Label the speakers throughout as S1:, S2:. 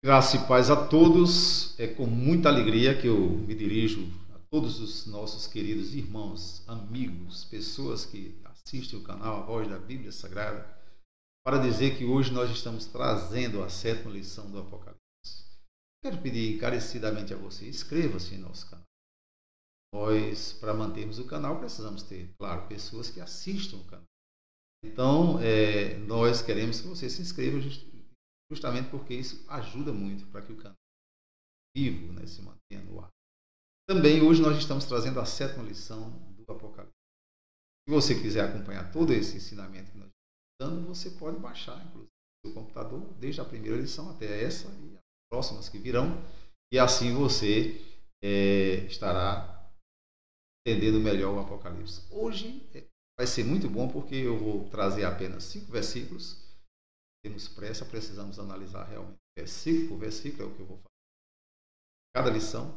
S1: Graça e paz a todos. É com muita alegria que eu me dirijo a todos os nossos queridos irmãos, amigos, pessoas que assistem o canal A Voz da Bíblia Sagrada, para dizer que hoje nós estamos trazendo a 7ª lição do Apocalipse. Quero pedir encarecidamente a você, inscreva-se em nosso canal. Nós, para mantermos o canal, precisamos ter, claro, pessoas que assistam o canal. Então, nós queremos que você se inscreva justamente porque isso ajuda muito para que o canal vivo, se mantenha no ar. Também hoje nós estamos trazendo a 7ª lição do Apocalipse. Se você quiser acompanhar todo esse ensinamento que nós estamos dando, você pode baixar, inclusive, no seu computador, desde a primeira lição até essa e as próximas que virão, e assim você estará entendendo melhor o Apocalipse. Hoje vai ser muito bom porque eu vou trazer apenas 5 versículos. Temos pressa, precisamos analisar realmente versículo por versículo, é o que eu vou fazer em cada lição.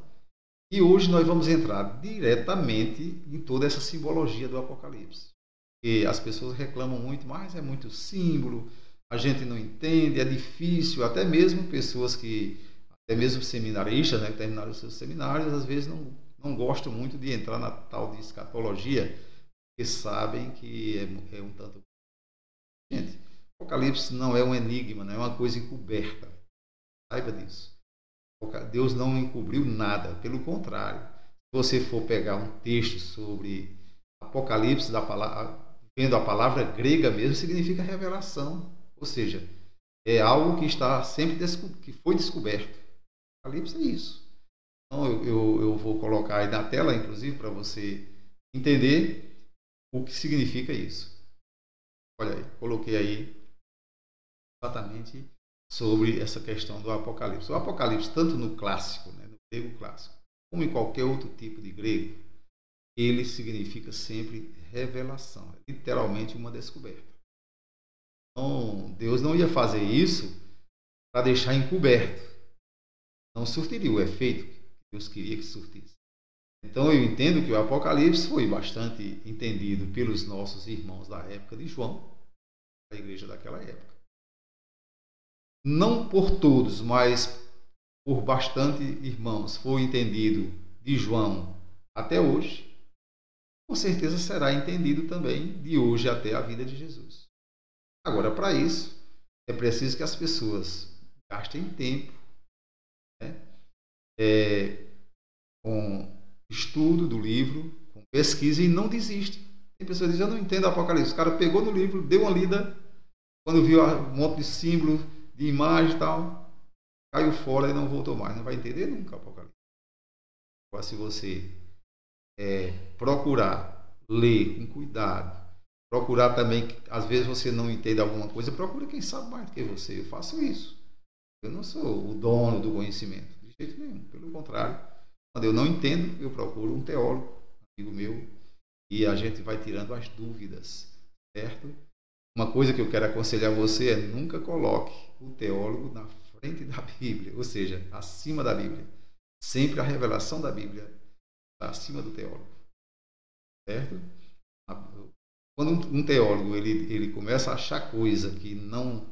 S1: E hoje nós vamos entrar diretamente em toda essa simbologia do Apocalipse. Porque as pessoas reclamam muito, mas é muito símbolo, a gente não entende, é difícil, até mesmo pessoas até mesmo seminaristas, que terminaram os seus seminários, às vezes não gostam muito de entrar na tal de escatologia, porque sabem que é um tanto... Gente, Apocalipse não é um enigma, não é uma coisa encoberta. Saiba disso. Deus não encobriu nada, pelo contrário. Se você for pegar um texto sobre Apocalipse, vendo a palavra grega mesmo, significa revelação. Ou seja, é algo que está sempre que foi descoberto. Apocalipse é isso. Então eu vou colocar aí na tela, inclusive, para você entender o que significa isso. Olha aí, coloquei aí exatamente sobre essa questão do Apocalipse. O Apocalipse, tanto no clássico, no grego clássico, como em qualquer outro tipo de grego, ele significa sempre revelação, é literalmente uma descoberta. Então, Deus não ia fazer isso para deixar encoberto. Não surtiria o efeito que Deus queria que surtisse. Então, eu entendo que o Apocalipse foi bastante entendido pelos nossos irmãos da época de João, da igreja daquela época. Não por todos, mas por bastante irmãos foi entendido de João até hoje, com certeza será entendido também de hoje até a vida de Jesus. Agora, para isso, é preciso que as pessoas gastem tempo com estudo do livro, com pesquisa e não desistem. Tem pessoas que dizem, eu não entendo o Apocalipse. O cara pegou no livro, deu uma lida, quando viu um monte de símbolo, de imagem e tal, caiu fora e não voltou mais. Não vai entender nunca o Apocalipse. Agora, se você procurar ler com cuidado, procurar também, às vezes você não entende alguma coisa, procura quem sabe mais do que você. Eu faço isso. Eu não sou o dono do conhecimento, de jeito nenhum. Pelo contrário, quando eu não entendo, eu procuro um teólogo, amigo meu, e a gente vai tirando as dúvidas, certo? Uma coisa que eu quero aconselhar você é nunca coloque o teólogo na frente da Bíblia, ou seja, acima da Bíblia. Sempre a revelação da Bíblia está acima do teólogo, certo? Quando um teólogo ele começa a achar coisa que não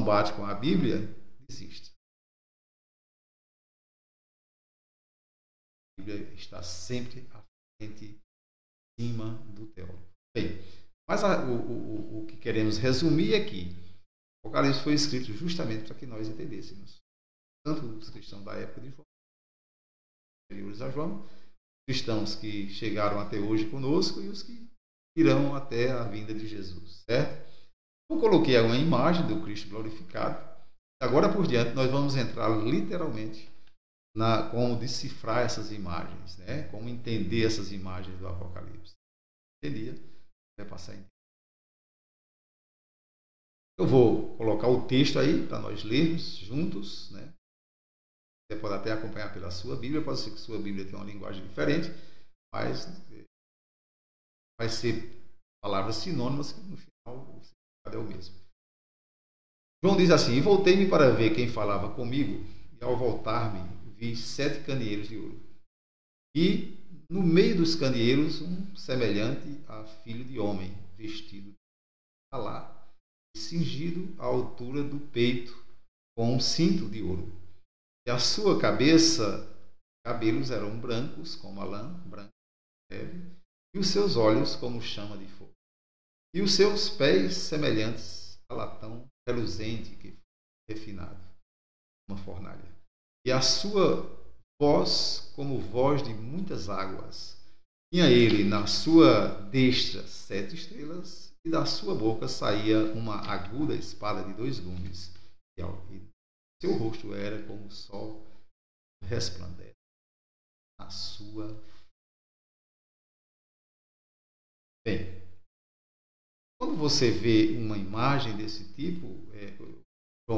S1: bate com a Bíblia, desiste. A Bíblia está sempre à frente, acima do teólogo. Bem, mas o que queremos resumir é que o Apocalipse foi escrito justamente para que nós entendêssemos, tanto os cristãos da época de João, anteriores a João, os cristãos que chegaram até hoje conosco e os que irão até a vinda de Jesus, certo? Eu coloquei uma imagem do Cristo glorificado. Agora por diante nós vamos entrar literalmente como decifrar essas imagens, como entender essas imagens do Apocalipse. Entendia? Vai passar em... Eu vou colocar o texto aí para nós lermos juntos, Você pode até acompanhar pela sua Bíblia, pode ser que sua Bíblia tenha uma linguagem diferente, mas vai ser palavras sinônimas que no final o significado é o mesmo. João diz assim: e voltei-me para ver quem falava comigo, e ao voltar-me vi 7 candeeiros de ouro. E no meio dos candeeiros um semelhante a filho de homem, vestido de alá, cingido à altura do peito, com um cinto de ouro. E a sua cabeça, cabelos eram brancos, como a lã, branca, e os seus olhos como chama de fogo. E os seus pés semelhantes a latão reluzente, que foi refinado, uma fornalha. E a sua voz como voz de muitas águas. Tinha ele na sua destra 7 estrelas, e da sua boca saía uma aguda espada de 2 gumes. E seu rosto era como o sol resplandece na sua. Bem, quando você vê uma imagem desse tipo,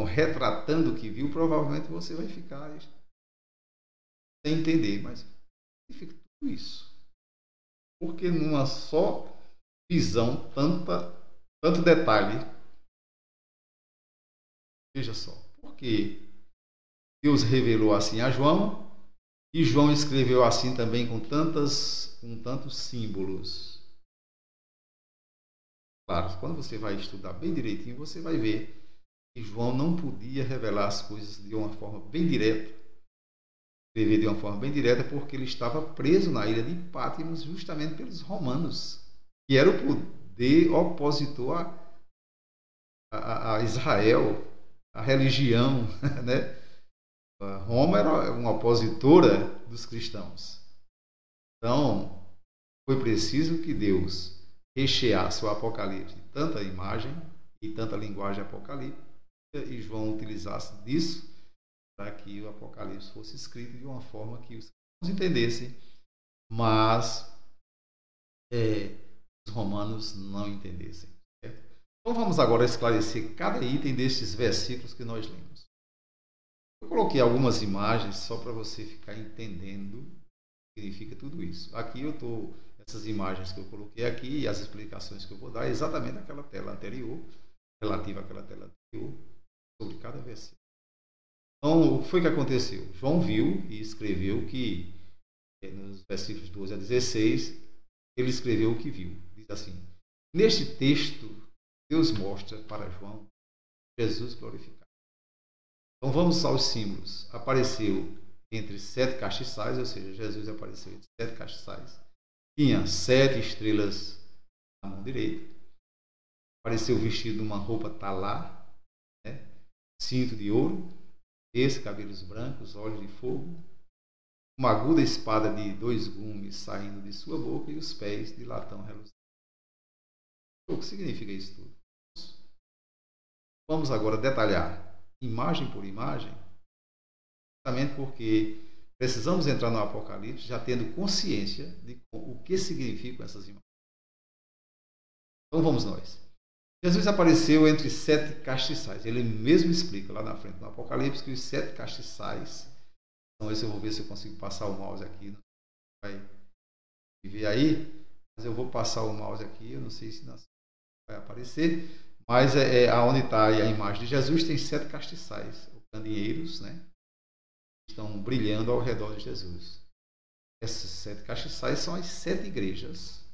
S1: retratando o que viu, provavelmente você vai ficar sem entender. Mas significa tudo isso? Porque numa só visão, tanto detalhe. Veja só, porque Deus revelou assim a João, e João escreveu assim também com tantos símbolos. Claro, quando você vai estudar bem direitinho, você vai ver que João não podia revelar as coisas de uma forma bem direta, escrever de uma forma bem direta, porque ele estava preso na ilha de Patmos justamente pelos romanos, que era o poder opositor a Israel, a religião, né? Roma era uma opositora dos cristãos. Então, foi preciso que Deus recheasse o Apocalipse de tanta imagem e tanta linguagem apocalíptica, e João utilizasse disso para que o Apocalipse fosse escrito de uma forma que os cristãos entendessem, mas os romanos não entendessem. Certo? Então vamos agora esclarecer cada item desses versículos que nós lemos. Eu coloquei algumas imagens só para você ficar entendendo o que significa tudo isso. Aqui eu estou, essas imagens que eu coloquei aqui e as explicações que eu vou dar exatamente naquela tela anterior, relativa àquela tela anterior, sobre cada versículo. Então, o que foi que aconteceu? João viu e escreveu que, nos versículos 12 a 16, ele escreveu o que viu. Diz assim: neste texto, Deus mostra para João Jesus glorificado. Então vamos aos símbolos. Apareceu entre 7 castiçais, ou seja, Jesus apareceu entre 7 castiçais. Tinha 7 estrelas na mão direita. Apareceu vestido numa roupa talá, né? Cinto de ouro, cabelos brancos, olhos de fogo, uma aguda espada de 2 gumes saindo de sua boca e os pés de latão reluzente. O que significa isso tudo? Vamos agora detalhar imagem por imagem, justamente porque precisamos entrar no Apocalipse já tendo consciência de o que significam essas imagens. Então vamos nós. Jesus apareceu entre 7 castiçais. Ele mesmo explica lá na frente no Apocalipse que os 7 castiçais, então esse eu vou ver se eu consigo passar o mouse aqui, não vai ver aí, mas eu vou passar o mouse aqui, eu não sei se vai aparecer, mas aonde está a imagem de Jesus tem 7 castiçais, candeeiros, né? Estão brilhando ao redor de Jesus. Esses 7 castiçais são as 7 igrejas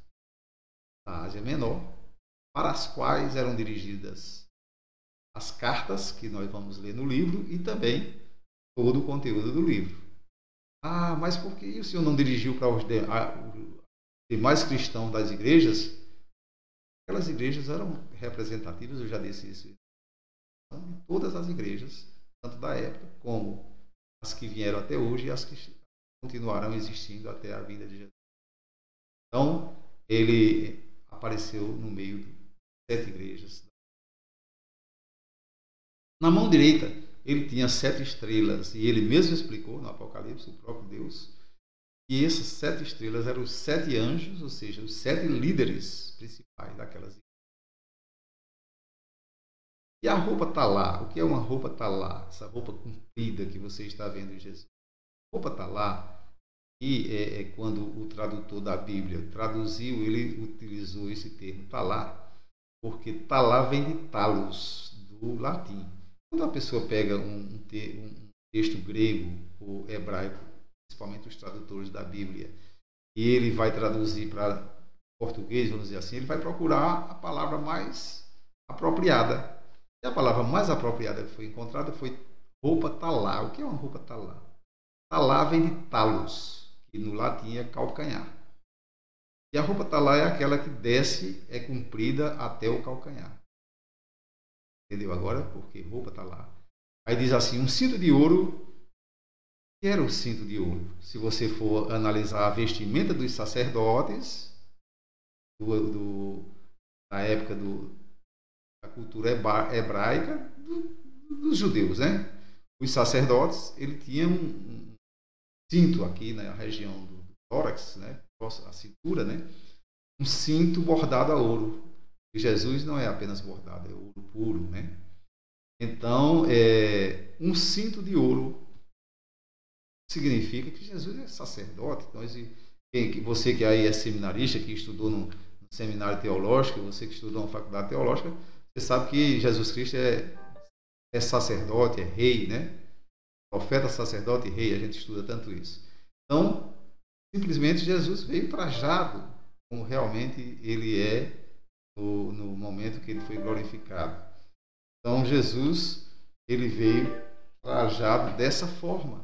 S1: da Ásia Menor, para as quais eram dirigidas as cartas que nós vamos ler no livro e também todo o conteúdo do livro. Ah, mas por que o Senhor não dirigiu para os demais cristãos das igrejas? Aquelas igrejas eram representativas, eu já disse isso, de todas as igrejas, tanto da época como as que vieram até hoje e as que continuarão existindo até a vinda de Jesus. Então, ele apareceu no meio de 7 igrejas. Na mão direita, ele tinha 7 estrelas, e ele mesmo explicou no Apocalipse, o próprio Deus, que essas 7 estrelas eram os 7 anjos, ou seja, os 7 líderes principais daquelas igrejas. E a roupa talá, o que é uma roupa talá? Essa roupa comprida que você está vendo em Jesus. Roupa talá, e quando o tradutor da Bíblia traduziu, ele utilizou esse termo talá, porque talá vem de talos, do latim. Quando a pessoa pega um texto grego ou hebraico, principalmente os tradutores da Bíblia, e ele vai traduzir para português, vamos dizer assim, ele vai procurar a palavra mais apropriada. E a palavra mais apropriada que foi encontrada foi roupa talá. O que é uma roupa talá? Talá vem de talos, que no latim é calcanhar. E a roupa talá é aquela que desce, é comprida até o calcanhar. Entendeu agora? Porque roupa talá. Aí diz assim, um cinto de ouro. O que era o cinto de ouro? Se você for analisar a vestimenta dos sacerdotes da época da cultura hebraica dos judeus, né? Os sacerdotes, ele tinha um cinto aqui na região do tórax, né? A cintura, né? Um cinto bordado a ouro. E Jesus não é apenas bordado, é ouro puro, né? Então, um cinto de ouro significa que Jesus é sacerdote. Então, você que aí é seminarista, que estudou no seminário teológico, você que estudou na faculdade teológica, você sabe que Jesus Cristo é sacerdote, é rei, né? Profeta, sacerdote e rei, a gente estuda tanto isso. Então, simplesmente Jesus veio trajado, como realmente ele é no momento que ele foi glorificado. Então, Jesus, ele veio trajado dessa forma.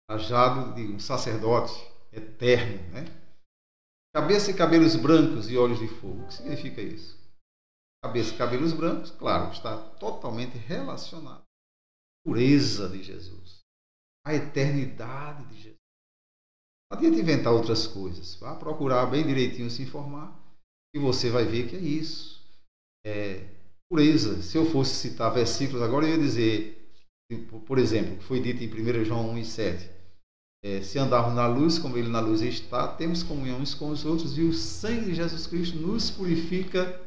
S1: Trajado de um sacerdote eterno, né? Cabeça e cabelos brancos e olhos de fogo. O que significa isso? Cabeça e cabelos brancos, claro, está totalmente relacionado à pureza de Jesus, à eternidade de Jesus. Não adianta inventar outras coisas. Vá procurar bem direitinho se informar e você vai ver que é isso. Pureza. Se eu fosse citar versículos agora, eu ia dizer, por exemplo, que foi dito em 1 João 1,7. Se andarmos na luz, como ele na luz está, temos comunhão uns com os outros e o sangue de Jesus Cristo nos purifica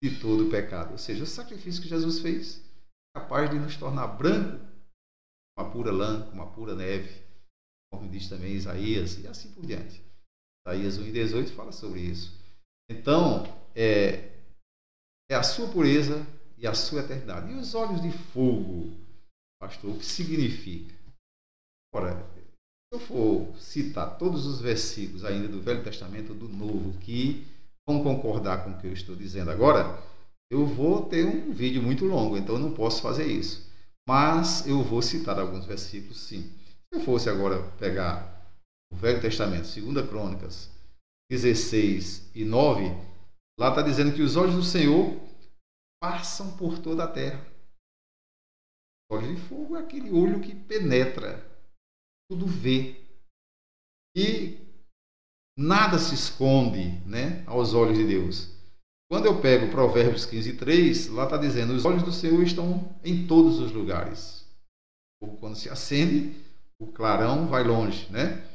S1: de todo o pecado. Ou seja, o sacrifício que Jesus fez é capaz de nos tornar branco, como a pura lã, como a pura neve, como diz também Isaías, e assim por diante. Isaías 1,18 fala sobre isso. Então, é a sua pureza e a sua eternidade. E os olhos de fogo, pastor, o que significa? Ora, se eu for citar todos os versículos ainda do Velho Testamento ou do Novo que vão concordar com o que eu estou dizendo agora, eu vou ter um vídeo muito longo, então eu não posso fazer isso. Mas eu vou citar alguns versículos, sim. Se eu fosse agora pegar o Velho Testamento, 2 Crônicas 16 e 9, lá está dizendo que os olhos do Senhor passam por toda a terra. O olho de fogo é aquele olho que penetra, tudo vê. E nada se esconde, né, aos olhos de Deus. Quando eu pego Provérbios 15:3, lá está dizendo, os olhos do Senhor estão em todos os lugares. Quando se acende, o clarão vai longe, né?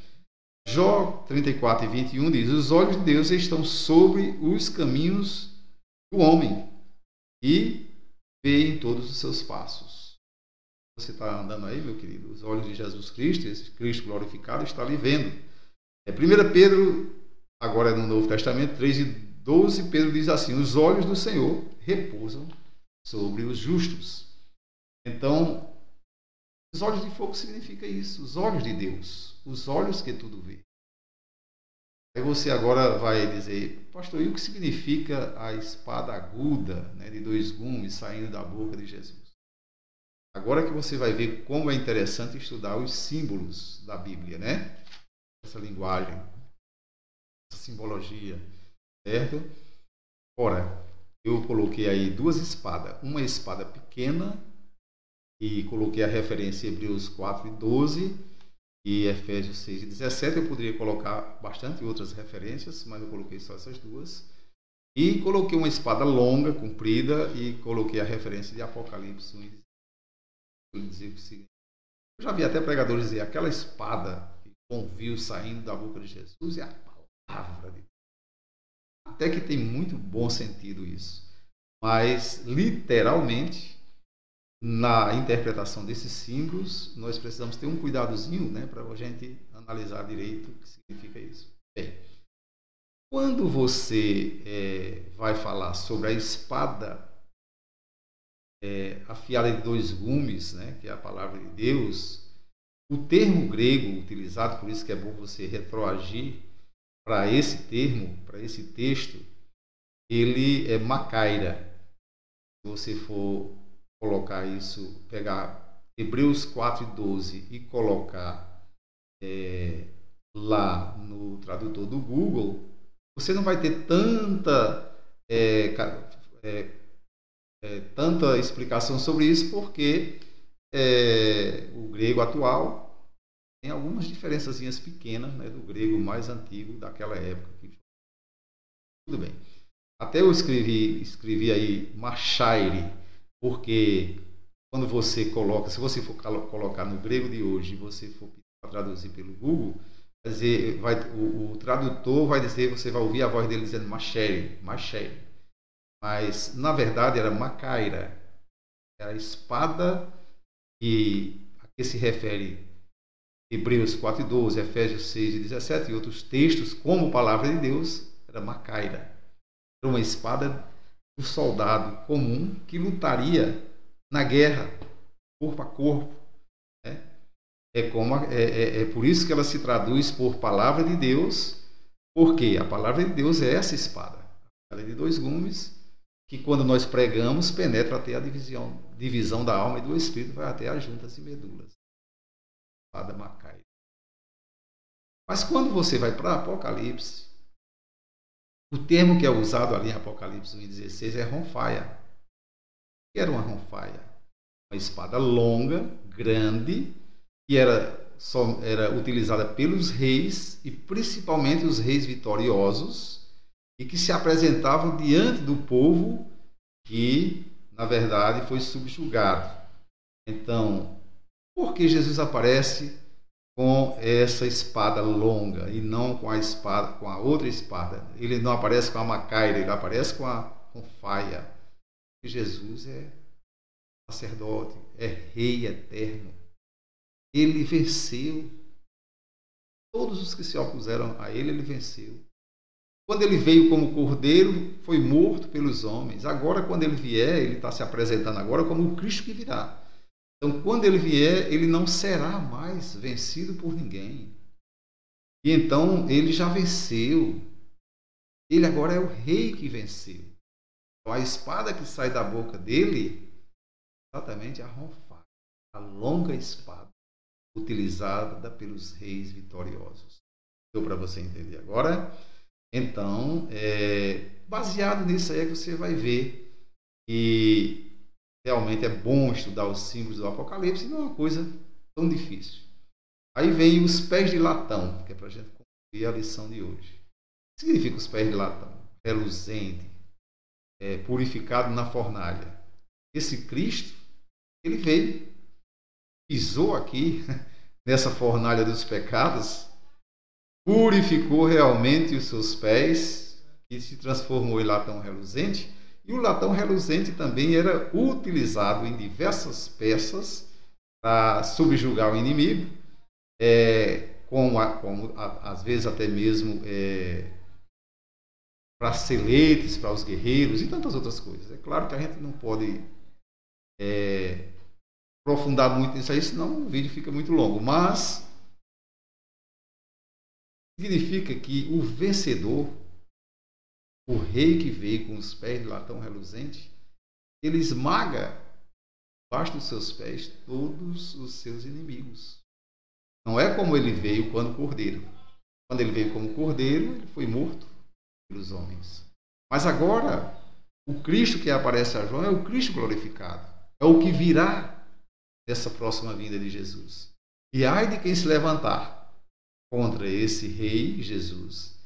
S1: Jó 34:21 diz, os olhos de Deus estão sobre os caminhos do homem e vê em todos os seus passos. Você está andando aí, meu querido, os olhos de Jesus Cristo, esse Cristo glorificado, está ali vendo. 1 Pedro, agora no Novo Testamento, 3:12, Pedro diz assim, os olhos do Senhor repousam sobre os justos. Então, os olhos de fogo significa isso, os olhos de Deus, os olhos que tudo vê. Aí você agora vai dizer, pastor, e o que significa a espada aguda, né, de 2 gumes saindo da boca de Jesus? Agora que você vai ver como é interessante estudar os símbolos da Bíblia, né? Essa linguagem, essa simbologia, certo? Ora, eu coloquei aí 2 espadas, uma espada pequena, e coloquei a referência em Hebreus 4:12 e Efésios 6:17. Eu poderia colocar bastante outras referências, mas eu coloquei só essas 2. E coloquei uma espada longa, comprida, e coloquei a referência de Apocalipse 1:17. Eu já vi até pregadores dizer, aquela espada que viu saindo da boca de Jesus é a palavra de Deus. Até que tem muito bom sentido isso. Mas, literalmente, na interpretação desses símbolos, nós precisamos ter um cuidadozinho, né, para a gente analisar direito o que significa isso. Bem, quando você vai falar sobre a espada afiada de 2 gumes, né, que é a palavra de Deus, o termo grego utilizado, por isso que é bom você retroagir para esse termo, para esse texto, ele é macaira. Se você for colocar isso, pegar Hebreus 4:12 e colocar lá no tradutor do Google, você não vai ter tanta explicação sobre isso, porque o grego atual tem algumas diferençazinhas pequenas, né, do grego mais antigo daquela época. Tudo bem. Até eu escrevi aí Machaire, porque quando você coloca, se você for colocar no grego de hoje e você for traduzir pelo Google, vai dizer, o tradutor vai dizer, você vai ouvir a voz dele dizendo Machaire, Machaire. Mas na verdade era Macaira, era a espada a que se refere Hebreus 4:12, Efésios 6:17 e outros textos, como palavra de Deus, era Macaira. Era uma espada do soldado comum que lutaria na guerra, corpo a corpo. Né? É por isso que ela se traduz por palavra de Deus, porque a palavra de Deus é essa espada. Ela é de dois gumes, que quando nós pregamos, penetra até a divisão da alma e do espírito, vai até as juntas e medulas. Espada Macaira. Mas quando você vai para Apocalipse, o termo que é usado ali em Apocalipse 1:16 é ronfaia. O que era uma ronfaia? Uma espada longa, grande, que era utilizada pelos reis, e principalmente os reis vitoriosos, e que se apresentavam diante do povo que, na verdade, foi subjugado. Então, por que Jesus aparece com essa espada longa e não com a outra espada? Ele não aparece com a macaira, ele aparece com a ronfaia. Porque Jesus é sacerdote, é rei eterno. Ele venceu. Todos os que se opuseram a ele, ele venceu. Quando ele veio como cordeiro, foi morto pelos homens. Agora, quando ele vier, ele está se apresentando agora como o Cristo que virá. Então, quando ele vier, ele não será mais vencido por ninguém. E então, ele já venceu. Ele agora é o rei que venceu. Então, a espada que sai da boca dele, exatamente a ronfaia, a longa espada, utilizada pelos reis vitoriosos. Deu para você entender agora? Então, baseado nisso aí, você vai ver que realmente é bom estudar os símbolos do Apocalipse, não é uma coisa tão difícil. Aí vem os pés de latão, que é para a gente concluir a lição de hoje. O que significa os pés de latão? Reluzente, purificado na fornalha. Esse Cristo, ele veio, pisou aqui nessa fornalha dos pecados, purificou realmente os seus pés, que se transformou em latão reluzente. E o latão reluzente também era utilizado em diversas peças para subjugar o inimigo, como às vezes até mesmo braceletes para os guerreiros e tantas outras coisas. É claro que a gente não pode aprofundar muito nisso aí, senão o vídeo fica muito longo. Mas significa que o vencedor, o rei que veio com os pés de latão reluzente, ele esmaga debaixo dos seus pés todos os seus inimigos. Não é como ele veio quando cordeiro. Quando ele veio como cordeiro, ele foi morto pelos homens. Mas agora, o Cristo que aparece a João é o Cristo glorificado. É o que virá dessa próxima vinda de Jesus. E ai de quem se levantar contra esse rei Jesus,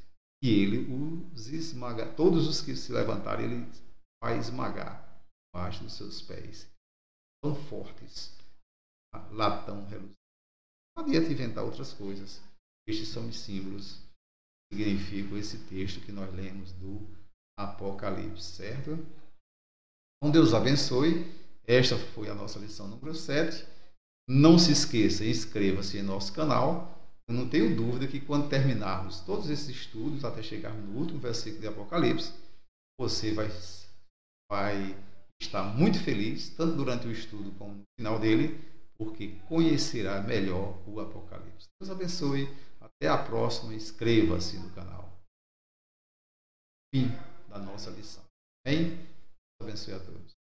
S1: e ele os esmaga. Todos os que se levantarem, ele vai esmagar debaixo dos seus pés. Tão fortes, latão reluzente. Não adianta inventar outras coisas. Estes são os símbolos que significam esse texto que nós lemos do Apocalipse, certo? Então, Deus abençoe. Esta foi a nossa lição número 7. Não se esqueça, inscreva-se em nosso canal. Eu não tenho dúvida que quando terminarmos todos esses estudos, até chegarmos no último versículo de Apocalipse, você vai estar muito feliz, tanto durante o estudo como no final dele, porque conhecerá melhor o Apocalipse. Deus abençoe. Até a próxima. Inscreva-se no canal. Fim da nossa lição. Amém? Deus abençoe a todos.